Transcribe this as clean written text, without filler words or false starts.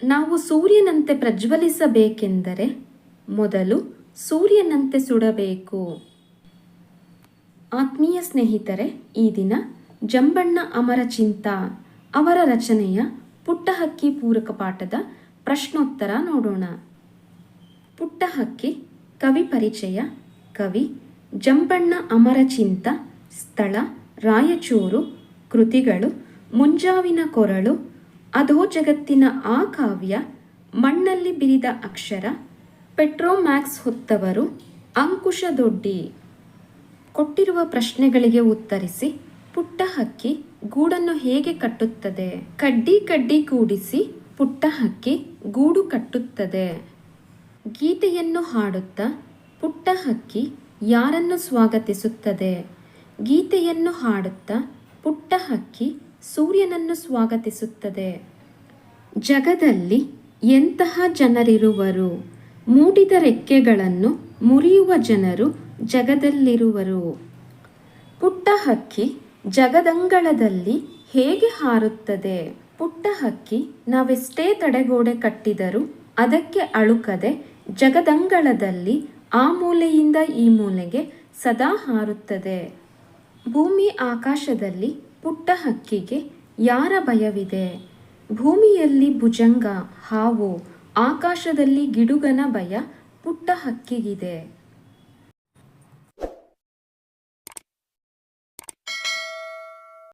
ನಾವು ಸೂರ್ಯನಂತೆ ಪ್ರಜ್ವಲಿಸಬೇಕೆಂದರೆ ಮೊದಲು ಸೂರ್ಯನಂತೆ ಸುಡಬೇಕು. ಆತ್ಮೀಯ ಸ್ನೇಹಿತರೆ, ಈ ದಿನ ಜಂಬಣ್ಣ ಅಮರಚಿಂತ ಅವರ ರಚನೆಯ ಪುಟ್ಟ ಹಕ್ಕಿ ಪೂರಕ ಪಾಠದ ಪ್ರಶ್ನೋತ್ತರ ನೋಡೋಣ. ಪುಟ್ಟ ಹಕ್ಕಿ ಕವಿ ಪರಿಚಯ. ಕವಿ ಜಂಬಣ್ಣ ಅಮರಚಿಂತ. ಸ್ಥಳ ರಾಯಚೂರು. ಕೃತಿಗಳು ಮುಂಜಾವಿನ ಕೊರಳು, ಅಧೋ ಜಗತ್ತಿನ ಆ ಕಾವ್ಯ, ಮಣ್ಣಲ್ಲಿ ಬಿರಿದ ಅಕ್ಷರ, ಪೆಟ್ರೋಮ್ಯಾಕ್ಸ್ ಹೊತ್ತವರು, ಅಂಕುಶದೊಡ್ಡಿ. ಕೊಟ್ಟಿರುವ ಪ್ರಶ್ನೆಗಳಿಗೆ ಉತ್ತರಿಸಿ. ಪುಟ್ಟ ಹಕ್ಕಿ ಗೂಡನ್ನು ಹೇಗೆ ಕಟ್ಟುತ್ತದೆ? ಕಡ್ಡಿ ಕಡ್ಡಿ ಕೂಡಿಸಿ ಪುಟ್ಟ ಹಕ್ಕಿ ಗೂಡು ಕಟ್ಟುತ್ತದೆ. ಗೀತೆಯನ್ನು ಹಾಡುತ್ತಾ ಪುಟ್ಟ ಹಕ್ಕಿ ಯಾರನ್ನು ಸ್ವಾಗತಿಸುತ್ತದೆ? ಗೀತೆಯನ್ನು ಹಾಡುತ್ತಾ ಪುಟ್ಟ ಹಕ್ಕಿ ಸೂರ್ಯನನ್ನು ಸ್ವಾಗತಿಸುತ್ತದೆ. ಜಗದಲ್ಲಿ ಎಂತಹ ಜನರಿರುವರು? ಮೂಡಿದ ರೆಕ್ಕೆಗಳನ್ನು ಮುರಿಯುವ ಜನರು ಜಗದಲ್ಲಿರುವರು. ಪುಟ್ಟ ಹಕ್ಕಿ ಜಗದಂಗಳದಲ್ಲಿ ಹೇಗೆ ಹಾರುತ್ತದೆ? ಪುಟ್ಟ ಹಕ್ಕಿ ನಾವೆಷ್ಟೇ ತಡೆಗೋಡೆ ಕಟ್ಟಿದರೂ ಅದಕ್ಕೆ ಅಳುಕದೆ ಜಗದಂಗಳದಲ್ಲಿ ಆ ಮೂಲೆಯಿಂದ ಈ ಮೂಲೆಗೆ ಸದಾ ಹಾರುತ್ತದೆ. ಭೂಮಿ ಆಕಾಶದಲ್ಲಿ ಪುಟ್ಟ ಹಕ್ಕಿಗೆ ಯಾರ ಭಯವಿದೆ? ಭೂಮಿಯಲ್ಲಿ ಭುಜಂಗ, ಹಾವು, ಆಕಾಶದಲ್ಲಿ ಗಿಡುಗನ ಭಯ ಪುಟ್ಟ ಹಕ್ಕಿಗಿದೆ.